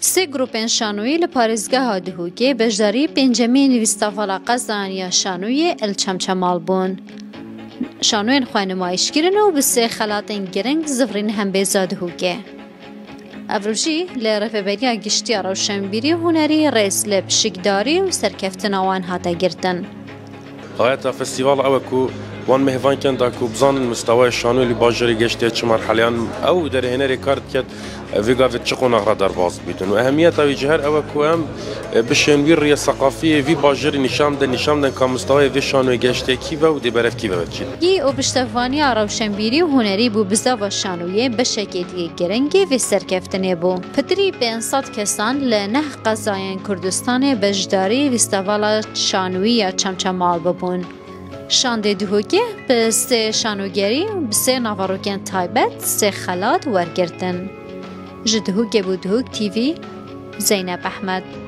سه گروپین شانوی لپارزگاه دهوگه بجداری پنجمین ویستافالا قزانیا شانوی الچمچمال بون. شانوین خواه نمایشگیرن و بسه خلاتین گرنگ زفرین هم بیزاده هوگه. افروشی لرفبریا گشتی روشنبیری هنری رئیس لب شکداری و سرکفتن آوان هاتا گرتن. غایت فستیوال اوکو وان مهوان کن داکو بزان مستوى شانو اللي باجري گشته چه مرحليان او در هنري كارت كت فيغا في تشقون اغرا در باز بيتن واهمية اوي جهر اوكو هم بشنوير ريا ثقافية في باجري نشام دن كمستوى في شانو گشته كيفا و دي برف كيفا بچيد ي او بشتفاني روشنبيري و هنري بو بزاوا شانوية بشكل دي گرنگي في سركفتنه بو پتري بانصاد كسان لنه قزاين كردستان بجداري ويستوالا شانوية چمچمال ببون شانده دهوگه به سه شانوگری و به سه نواروکن تایبت سه خلات ورگردن. جدهوگه بود دهوگ تیوی زینب احمد.